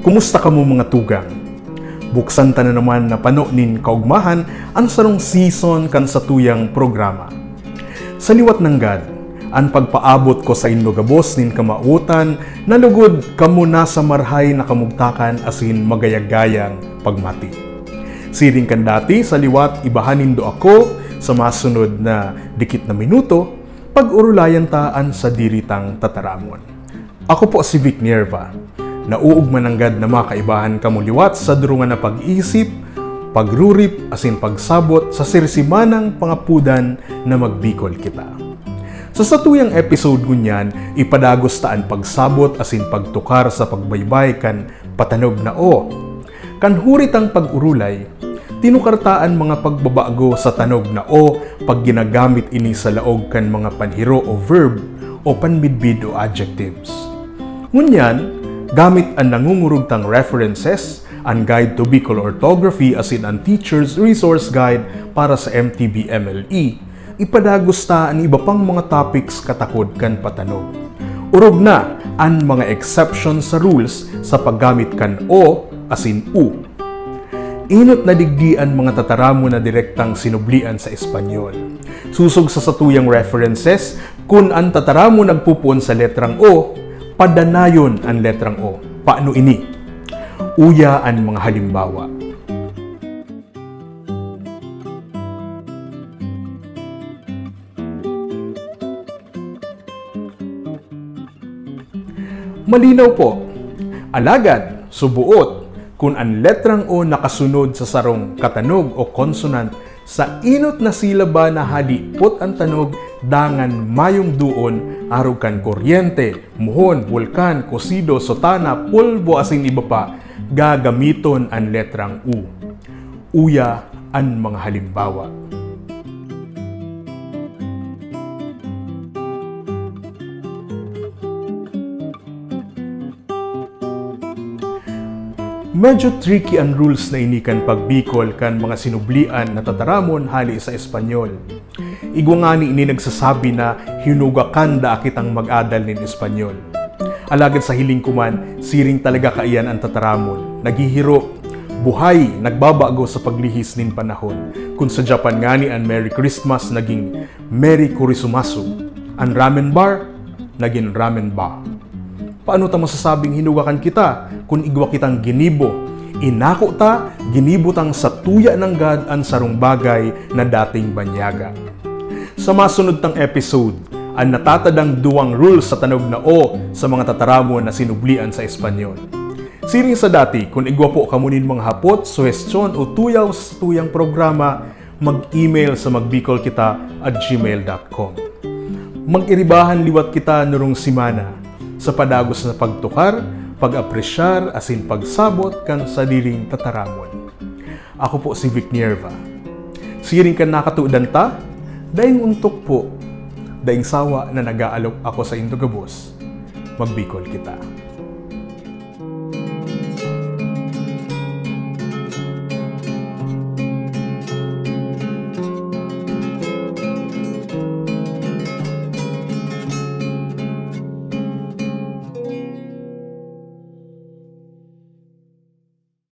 Kumusta ka mo mga tugang? Buksan ta na naman na panonin kaugmahan ang sarong season kan sa tuyang programa. Sa liwat ng God, ang pagpaabot ko sa inyo gabos nin kamautan, nalugod kamo na sa marhay na kamugtakan asin magayagayang pagmati. Siring kan dati sa liwat ibahanin do ako sa masunod na dikit na minuto, pag-urulayan taan sa diritang tataramon. Ako po si Vic Nierva. Nauug mananggad na makaibahan kamuliwat sa durungan na pag-isip, pagrurip, asin pagsabot sa sirsimanang pangapudan na magbikol kita. Sa satuyang episode ngunyan, ipadagos taan pagsabot asin pagtukar sa pagbaybay kan patanog na o. Kan huritang pag-urulay, tinukartaan mga pagbabago sa tanog na o pag ginagamit ini sa laog kan mga panhiro o verb o panbidbid o adjectives. Ngunyan, gamit ang nangungurugtang references, ang Guide to Bicol Orthography asin ang Teacher's Resource Guide para sa MTB-MLE, ipadagos ta ang iba pang mga topics katakod kan patanog. Urog na ang mga exceptions sa rules sa paggamit kan o asin u. Inot na digdian mga tataramo na direktang sinublian sa Espanyol. Susog sa satuyang references, kung ang tataramo nagpupun sa letrang o, padanayon ang letrang o. Paano ini? Uya ang mga halimbawa. Malinaw po. Alagad, subuot, kung ang letrang o nakasunod sa sarong katanog o consonant sa inot na silaba na hadipot ang tanog dangan mayong duon arog kan kuryente, muhon, bulkan, kosido, sotana, pulbo asin iba pa, gagamiton ang letrang u. Uya ang mga halimbawa. Medyo tricky ang rules na inikan pagbikol kan mga sinublian na tataramon hali sa Espanyol. Igwangani ini nagsasabi na hinugakan da kitang mag-adal nin Espanyol. Alagad sa hiling kuman, siring talaga kaiyan ang tataramon. Naghihiro, buhay, nagbabago sa paglihis nin panahon. Kung sa Japan ngani ang Merry Christmas naging Merry Kurisumasu. Ang ramen bar, naging ramen ba. Paano ta masasabing hinugakan kita kung igwa kitang ginibo? Inako ta, ginibutang sa tuya ng God ang sarong bagay na dating banyaga. Sa masunod tang episode, ang natatadang duwang rules sa tanog na o sa mga tataramo na sinublian sa Espanyol. Siring sa dati, kung igwa po kamunin mga hapot, suhestyon o tuyaw sa tuyang programa, mag-email sa magbicolkita@gmail.com. Mag-iribahan liwat kita nurong simana sa padagos na pagtukar, pag-apresyar, asin pagsabot kan sariling tataramon. Ako po si Vic Nierva. Siring kan nakatuudan ta, daing untok po, daing sawa na nag-aalok ako sa Indogabos, magbikol kita.